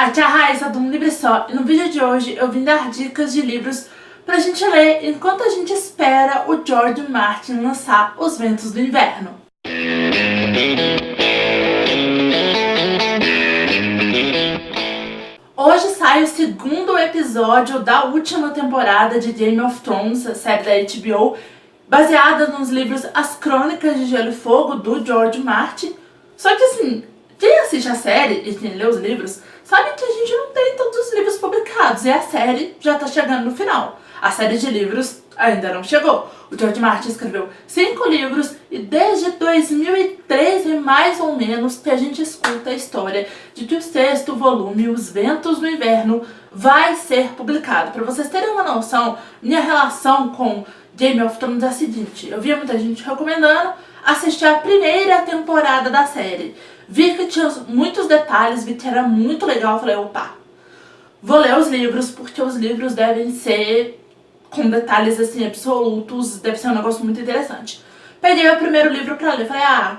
A tia Raíssa do Um Livro Só, e no vídeo de hoje eu vim dar dicas de livros pra gente ler enquanto a gente espera o George Martin lançar Os Ventos do Inverno. Hoje sai o segundo episódio da última temporada de Game of Thrones, a série da HBO, baseada nos livros As Crônicas de Gelo e Fogo, do George Martin. Só que assim, quem assiste a série e quem lê os livros sabe que a gente não tem todos os livros publicados e a série já tá chegando no final. A série de livros ainda não chegou. O George Martin escreveu 5 livros e desde 2013, mais ou menos, que a gente escuta a história de que o 6º volume, Os Ventos do Inverno, vai ser publicado. Para vocês terem uma noção, minha relação com Game of Thrones é a seguinte: eu via muita gente recomendando assistir a primeira temporada da série. Vi que tinha muitos detalhes, vi que era muito legal, falei, opa, vou ler os livros, porque os livros devem ser com detalhes assim absolutos, deve ser um negócio muito interessante. Peguei o primeiro livro pra ler, falei,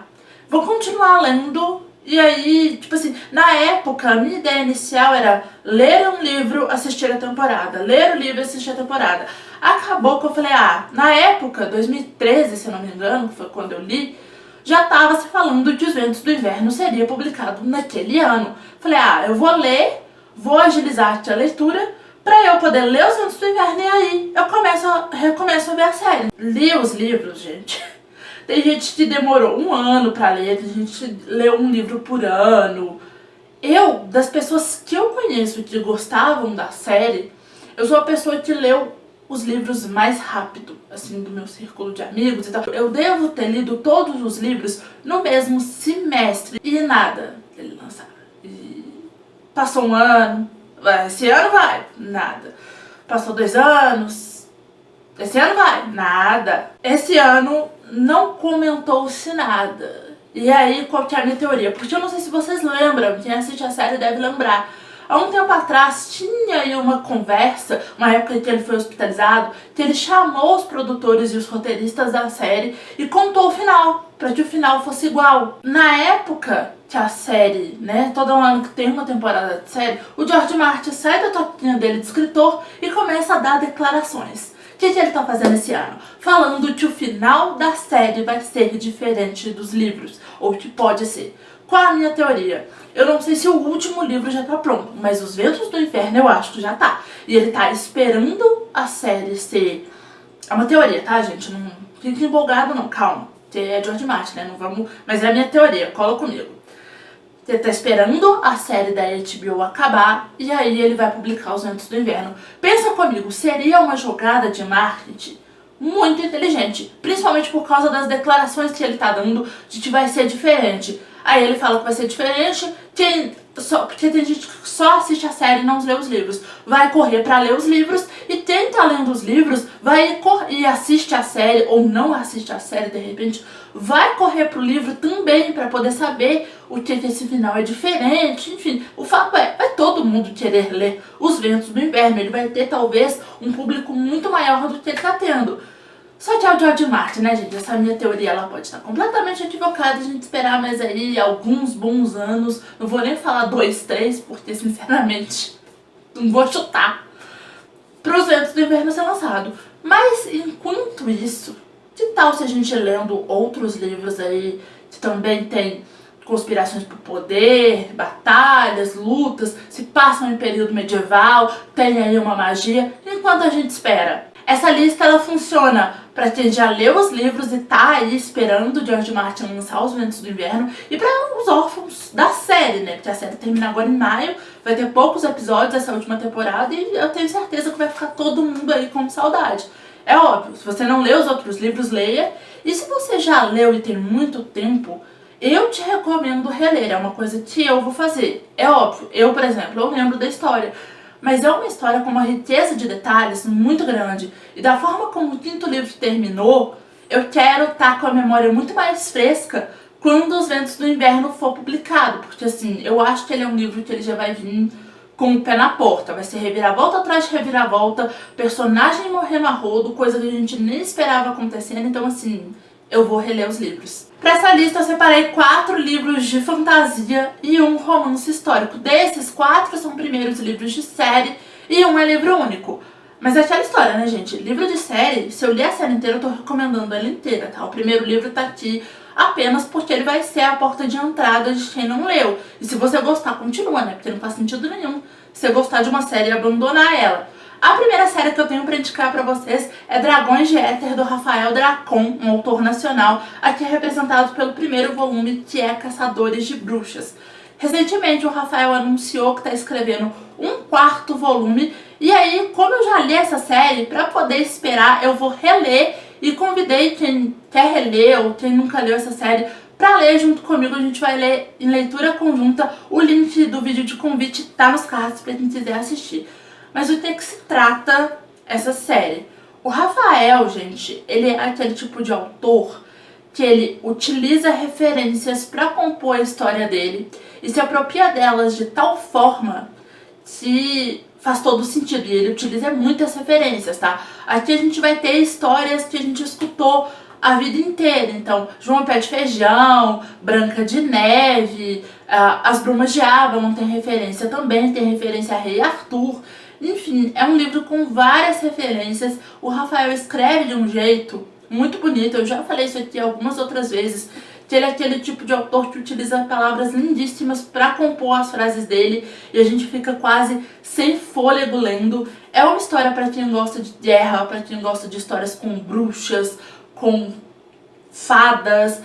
vou continuar lendo. E aí, tipo assim, na época, a minha ideia inicial era ler um livro, assistir a temporada, ler o livro, assistir a temporada. Acabou que eu falei, na época, 2013, se eu não me engano, que foi quando eu li, já estava se falando que Os Ventos do Inverno seria publicado naquele ano. Falei, eu vou ler, vou agilizar a leitura pra eu poder ler Os Ventos do Inverno e aí eu recomeço a ver a série. Li os livros, gente. Tem gente que demorou um ano pra ler, tem gente que leu um livro por ano. Eu, das pessoas que eu conheço que gostavam da série, eu sou a pessoa que leu os livros mais rápido, assim, do meu círculo de amigos e tal. Eu devo ter lido todos os livros no mesmo semestre e nada ele lançava. E passou um ano, esse ano vai, nada. Passou 2 anos, esse ano vai, nada. Esse ano não comentou-se nada. E aí, qual que é a minha teoria? Porque eu não sei se vocês lembram, quem assiste a série deve lembrar. Há um tempo atrás tinha aí uma conversa, uma época que ele foi hospitalizado, que ele chamou os produtores e os roteiristas da série e contou o final, para que o final fosse igual. Na época que a série, todo ano que tem uma temporada de série, o George Martin sai da toquinha dele de escritor e começa a dar declarações. O que ele tá fazendo esse ano? Falando que o final da série vai ser diferente dos livros, ou que pode ser. Qual a minha teoria? Eu não sei se o último livro já tá pronto, mas Os Ventos do Inverno eu acho que já tá. E ele tá esperando a série ser... É uma teoria, tá, gente? Não fique empolgado não, calma. Que é George Martin, Não vamos... Mas é a minha teoria, cola comigo. Ele tá esperando a série da HBO acabar e aí ele vai publicar Os Ventos do Inverno. Pensa comigo, seria uma jogada de marketing muito inteligente, principalmente por causa das declarações que ele tá dando de que vai ser diferente. Aí ele fala que vai ser diferente, porque tem gente que só assiste a série e não lê os livros. Vai correr pra ler os livros, e quem tá lendo os livros vai e assiste a série, ou não assiste a série de repente, vai correr pro livro também pra poder saber o que esse final é diferente. Enfim, o fato é, vai todo mundo querer ler Os Ventos do Inverno. Ele vai ter talvez um público muito maior do que ele tá tendo. Só que é o George Martin, gente? Essa minha teoria ela pode estar completamente equivocada, a gente esperar mais aí alguns bons anos. Não vou nem falar 2, 3, porque sinceramente não vou chutar para Os Ventos do Inverno ser lançado. Mas enquanto isso, que tal se a gente lendo outros livros aí que também tem conspirações por poder, batalhas, lutas, se passam em período medieval, tem aí uma magia, enquanto a gente espera? Essa lista ela funciona para quem já leu os livros e tá aí esperando o George Martin lançar Os Ventos do Inverno, e para os órfãos da série, porque a série termina agora em maio, vai ter poucos episódios essa última temporada e eu tenho certeza que vai ficar todo mundo aí com saudade. É óbvio, se você não leu os outros livros, leia, e se você já leu e tem muito tempo, eu te recomendo reler, é uma coisa que eu vou fazer. É óbvio, eu, por exemplo, eu lembro da história, mas é uma história com uma riqueza de detalhes muito grande. E da forma como o 5º livro terminou, eu quero estar com a memória muito mais fresca quando Os Ventos do Inverno for publicado. Porque assim, eu acho que ele é um livro que ele já vai vir com o pé na porta. Vai ser reviravolta atrás de reviravolta, personagem morrendo a rodo, coisa que a gente nem esperava acontecendo. Então assim, eu vou reler os livros. Para essa lista eu separei 4 livros de fantasia e um romance histórico. Desses, 4 são primeiros livros de série e um é livro único. Mas é aquela história, né, gente? Livro de série, se eu ler a série inteira, eu tô recomendando ela inteira, tá? O primeiro livro tá aqui apenas porque ele vai ser a porta de entrada de quem não leu. E se você gostar, continua, né? Porque não faz sentido nenhum você gostar de uma série e abandonar ela. A primeira série que eu tenho pra indicar pra vocês é Dragões de Éter, do Rafael Dracon, um autor nacional, aqui representado pelo primeiro volume, que é Caçadores de Bruxas. Recentemente o Rafael anunciou que está escrevendo um 4º volume, e aí, como eu já li essa série, para poder esperar, eu vou reler e convidei quem quer reler ou quem nunca leu essa série para ler junto comigo. A gente vai ler em leitura conjunta. O link do vídeo de convite tá nos cards para quem quiser assistir. Mas o que se trata essa série? O Rafael, gente, ele é aquele tipo de autor que ele utiliza referências para compor a história dele e se apropria delas de tal forma que faz todo sentido. E ele utiliza muitas referências, tá? Aqui a gente vai ter histórias que a gente escutou a vida inteira. Então, João Pé de Feijão, Branca de Neve, As Brumas de Avalon tem referência também, tem referência a Rei Arthur. Enfim, é um livro com várias referências. O Rafael escreve de um jeito muito bonito. Eu já falei isso aqui algumas outras vezes, que ele é aquele tipo de autor que utiliza palavras lindíssimas para compor as frases dele e a gente fica quase sem fôlego lendo. É uma história para quem gosta de guerra, para quem gosta de histórias com bruxas, com fadas.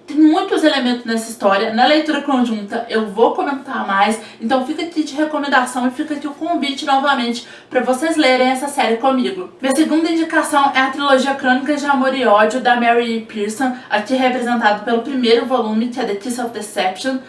Tem muitos elementos nessa história. Na leitura conjunta eu vou comentar mais, então fica aqui de recomendação e fica aqui o convite novamente para vocês lerem essa série comigo. Minha segunda indicação é a trilogia Crônicas de Amor e Ódio, da Mary E. Pearson, aqui representado pelo primeiro volume, que é The Kiss of Deception.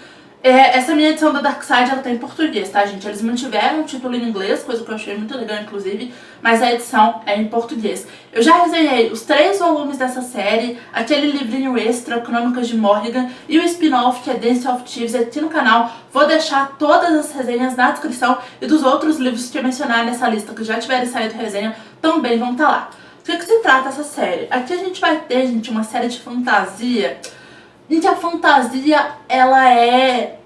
Essa minha edição da Dark Side, ela tá em português, tá, gente? Eles mantiveram o título em inglês, coisa que eu achei muito legal, inclusive, mas a edição é em português. Eu já resenhei os 3 volumes dessa série, aquele livrinho extra, Crônicas de Morrigan, e o spin-off, que é Dance of Thieves, aqui no canal. Vou deixar todas as resenhas na descrição, e dos outros livros que eu mencionar nessa lista, que já tiverem saído resenha, também vão estar lá. Do que se trata essa série? Aqui a gente vai ter, gente, uma série de fantasia, em que a fantasia, ela é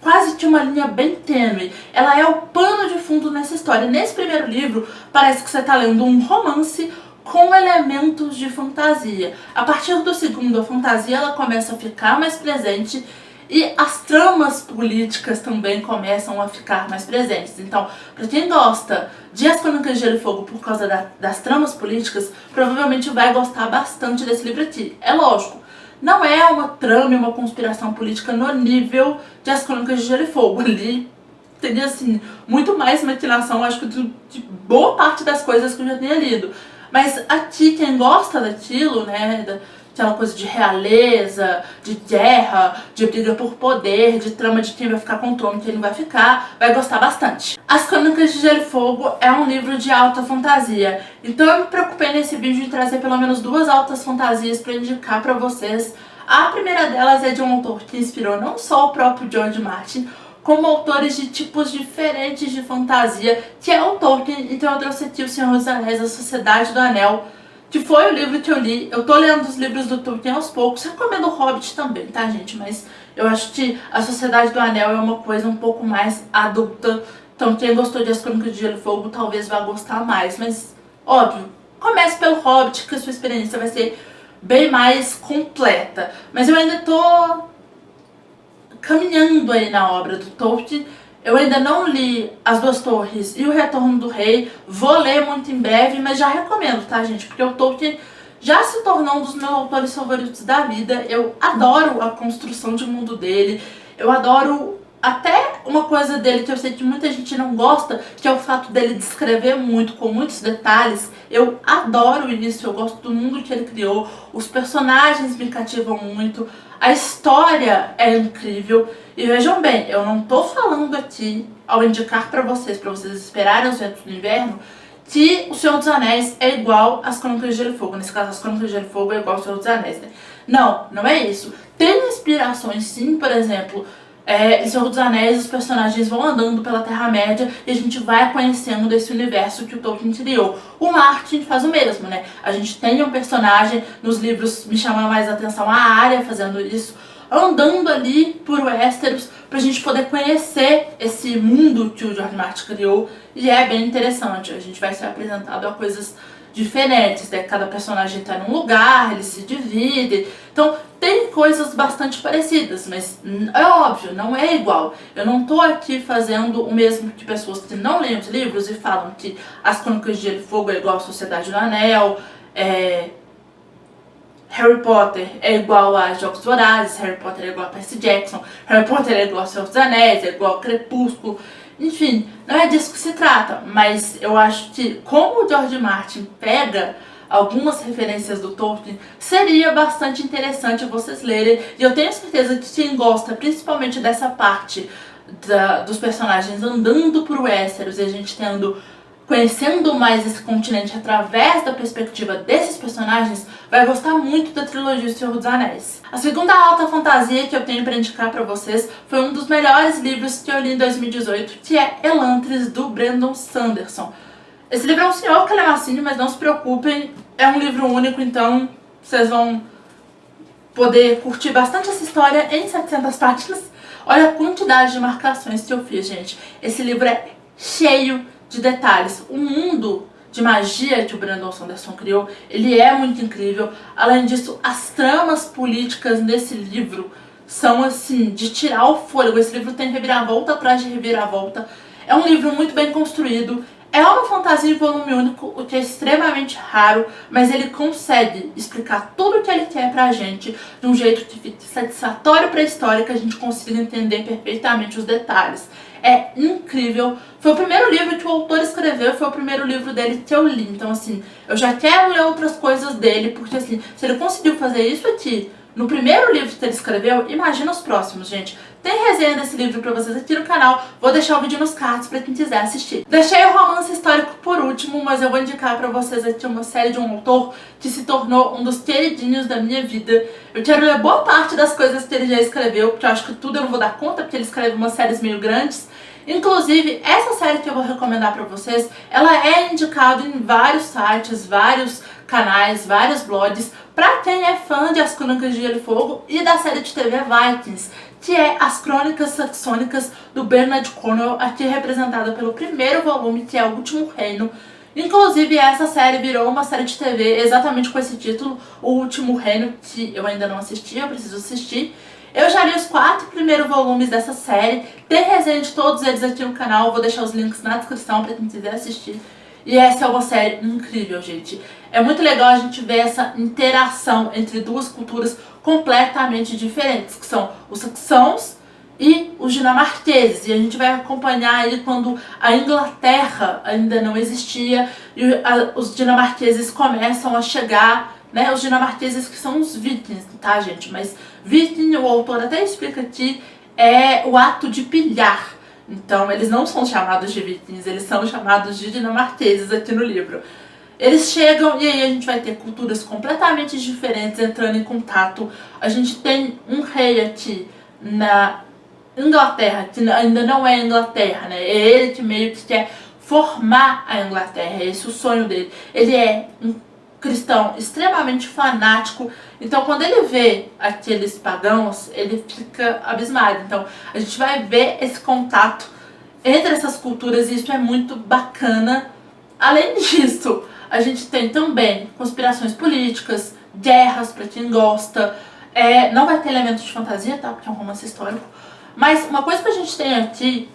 quase de uma linha bem tênue. Ela é o pano de fundo nessa história. Nesse primeiro livro, parece que você está lendo um romance com elementos de fantasia. A partir do segundo, a fantasia ela começa a ficar mais presente e as tramas políticas também começam a ficar mais presentes. Então, para quem gosta de As Crônicas de Gelo e Fogo por causa das tramas políticas, provavelmente vai gostar bastante desse livro aqui. É lógico, não é uma trama e uma conspiração política no nível de As Crônicas de Gelo e Fogo. Ali tem, assim, muito mais maquinação, acho que de boa parte das coisas que eu já tinha lido. Mas aqui, quem gosta daquilo, né, aquela coisa de realeza, de guerra, de briga por poder, de trama de quem vai ficar com o trono e quem não vai ficar, vai gostar bastante. As Crônicas de Gelo e Fogo é um livro de alta fantasia, então eu me preocupei nesse vídeo em trazer pelo menos 2 altas fantasias para indicar para vocês. A primeira delas é de um autor que inspirou não só o próprio George Martin, como autores de tipos diferentes de fantasia, que é o Tolkien. Então eu trouxe aqui O Senhor dos Anéis, A Sociedade do Anel, que foi o livro que eu li. Eu tô lendo os livros do Tolkien aos poucos. Recomendo o Hobbit também, tá, gente? Mas eu acho que A Sociedade do Anel é uma coisa um pouco mais adulta. Então quem gostou de As Crônicas de Gelo e Fogo talvez vá gostar mais. Mas, óbvio, comece pelo Hobbit, que a sua experiência vai ser bem mais completa. Mas eu ainda tô caminhando aí na obra do Tolkien. Eu ainda não li As Duas Torres e O Retorno do Rei. Vou ler muito em breve, mas já recomendo, tá, gente? Porque o Tolkien já se tornou um dos meus autores favoritos da vida. Eu adoro a construção de mundo dele. Eu adoro até uma coisa dele que eu sei que muita gente não gosta, que é o fato dele descrever muito, com muitos detalhes. Eu adoro isso, eu gosto do mundo que ele criou. Os personagens me cativam muito. A história é incrível. E vejam bem, eu não tô falando aqui, ao indicar pra vocês esperarem os Ventos do Inverno, que O Senhor dos Anéis é igual às Crônicas de Gelo e Fogo. Nesse caso, As Crônicas de Gelo e Fogo é igual ao Senhor dos Anéis, né? Não, não é isso. Tem inspirações sim, por exemplo, Em Senhor dos Anéis, os personagens vão andando pela Terra-média e a gente vai conhecendo desse universo que o Tolkien criou. O Martin faz o mesmo, né? A gente tem um personagem, nos livros me chama mais a atenção a Arya fazendo isso, andando ali por Westeros pra gente poder conhecer esse mundo que o George Martin criou, e é bem interessante. A gente vai ser apresentado a coisas diferentes, né? Cada personagem tá num lugar, eles se dividem. Então tem coisas bastante parecidas, mas é óbvio, não é igual. Eu não tô aqui fazendo o mesmo que pessoas que não leem os livros e falam que as Crônicas de Gelo e Fogo é igual a Sociedade do Anel, Harry Potter é igual a Jogos Vorazes, Harry Potter é igual a Percy Jackson, Harry Potter é igual a Senhor dos Anéis, é igual a Crepúsculo. Enfim, não é disso que se trata, mas eu acho que como o George Martin pega algumas referências do Tolkien, seria bastante interessante vocês lerem. E eu tenho certeza que quem gosta principalmente dessa parte dos personagens andando por Westeros e a gente conhecendo mais esse continente através da perspectiva desses personagens, vai gostar muito da trilogia do Senhor dos Anéis. A segunda alta fantasia que eu tenho para indicar para vocês foi um dos melhores livros que eu li em 2018, que é Elantris, do Brandon Sanderson. Esse livro é um senhor calhamacinho, mas não se preocupem, é um livro único, então vocês vão poder curtir bastante essa história em 700 páginas. Olha a quantidade de marcações que eu fiz, gente. Esse livro é cheio de detalhes. O mundo de magia que o Brandon Sanderson criou, ele é muito incrível. Além disso, as tramas políticas nesse livro são assim, de tirar o fôlego. Esse livro tem reviravolta atrás de reviravolta. É um livro muito bem construído. É uma fantasia em volume único, o que é extremamente raro, mas ele consegue explicar tudo o que ele quer pra gente de um jeito que fique satisfatório pra história, que a gente consiga entender perfeitamente os detalhes. É incrível. Foi o primeiro livro que o autor escreveu, foi o primeiro livro dele que eu li. Então, assim, eu já quero ler outras coisas dele, porque, assim, se ele conseguiu fazer isso aqui no primeiro livro que ele escreveu, imagina os próximos, gente. Tem resenha desse livro pra vocês aqui no canal, vou deixar o vídeo nos cards pra quem quiser assistir. Deixei o romance histórico por último, mas eu vou indicar pra vocês aqui uma série de um autor que se tornou um dos queridinhos da minha vida. Eu quero ler boa parte das coisas que ele já escreveu, porque eu acho que tudo eu não vou dar conta, porque ele escreve umas séries meio grandes. Inclusive, essa série que eu vou recomendar pra vocês, ela é indicada em vários sites, vários canais, vários blogs, pra quem é fã de As Crônicas de Gelo e Fogo e da série de TV Vikings, que é As Crônicas Saxônicas do Bernard Cornwell, aqui representada pelo primeiro volume, que é O Último Reino. Inclusive, essa série virou uma série de TV exatamente com esse título, O Último Reino, que eu ainda não assisti, eu preciso assistir. Eu já li os 4 primeiros volumes dessa série, tem resenha de todos eles aqui no canal, vou deixar os links na descrição pra quem quiser assistir. E essa é uma série incrível, gente. É muito legal a gente ver essa interação entre duas culturas completamente diferentes, que são os saxãos e os dinamarqueses. E a gente vai acompanhar aí quando a Inglaterra ainda não existia e os dinamarqueses começam a chegar, né? Os dinamarqueses que são os vikings, tá, gente? Mas viking, o autor até explica aqui, é o ato de pilhar. Então, eles não são chamados de vikings, eles são chamados de dinamarqueses aqui no livro. Eles chegam e aí a gente vai ter culturas completamente diferentes entrando em contato. A gente tem um rei aqui na Inglaterra, que ainda não é Inglaterra, né? É ele que meio que quer formar a Inglaterra, é esse o sonho dele. Ele é um cristão extremamente fanático, então quando ele vê aqueles pagãos, ele fica abismado. Então a gente vai ver esse contato entre essas culturas e isso é muito bacana. Além disso, a gente tem também conspirações políticas, guerras pra quem gosta, não vai ter elementos de fantasia, tá? Porque é um romance histórico, mas uma coisa que a gente tem aqui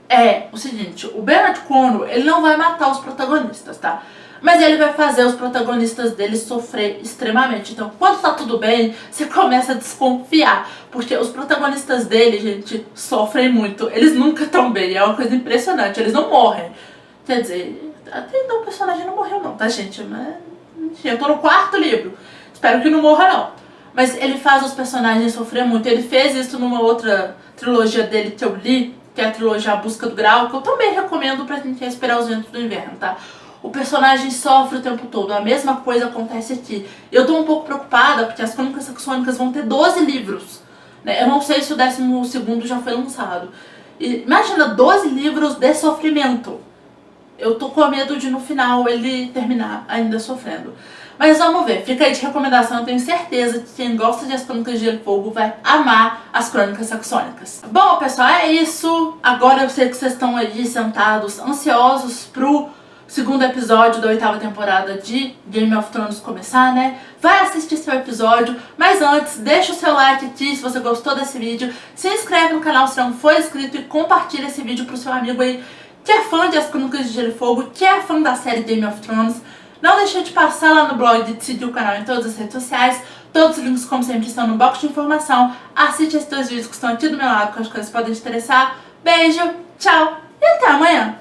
é o seguinte: o Bernard Cornwell, ele não vai matar os protagonistas, tá? Mas ele vai fazer os protagonistas dele sofrer extremamente. Então, quando tá tudo bem, você começa a desconfiar. Porque os protagonistas dele, gente, sofrem muito. Eles nunca estão bem. É uma coisa impressionante. Eles não morrem. Quer dizer, até então o personagem não morreu não, tá, gente? Mas, enfim, eu tô no 4º livro. Espero que não morra, não. Mas ele faz os personagens sofrer muito. Ele fez isso numa outra trilogia dele que eu li, que é a trilogia A Busca do Graal, que eu também recomendo pra quem quer esperar os ventos do inverno, tá? O personagem sofre o tempo todo, a mesma coisa acontece aqui. Eu tô um pouco preocupada porque as Crônicas Saxônicas vão ter 12 livros. né? Eu não sei se o 12º já foi lançado. Imagina 12 livros de sofrimento. Eu tô com medo de no final ele terminar ainda sofrendo. Mas vamos ver, fica aí de recomendação, eu tenho certeza que quem gosta de As Crônicas de Gelo e Fogo vai amar As Crônicas Saxônicas. Bom, pessoal, é isso. Agora eu sei que vocês estão aí sentados, ansiosos pro segundo episódio da 8ª temporada de Game of Thrones começar, né? Vai assistir seu episódio, mas antes, deixa o seu like aqui se você gostou desse vídeo, se inscreve no canal se não for inscrito e compartilha esse vídeo pro seu amigo aí que é fã de As Crônicas de Gelo e Fogo, que é fã da série Game of Thrones. Não deixe de passar lá no blog e de seguir o canal em todas as redes sociais. Todos os links, como sempre, estão no box de informação. Assiste esses 2 vídeos que estão aqui do meu lado, que eu acho que eles podem te interessar. Beijo, tchau e até amanhã!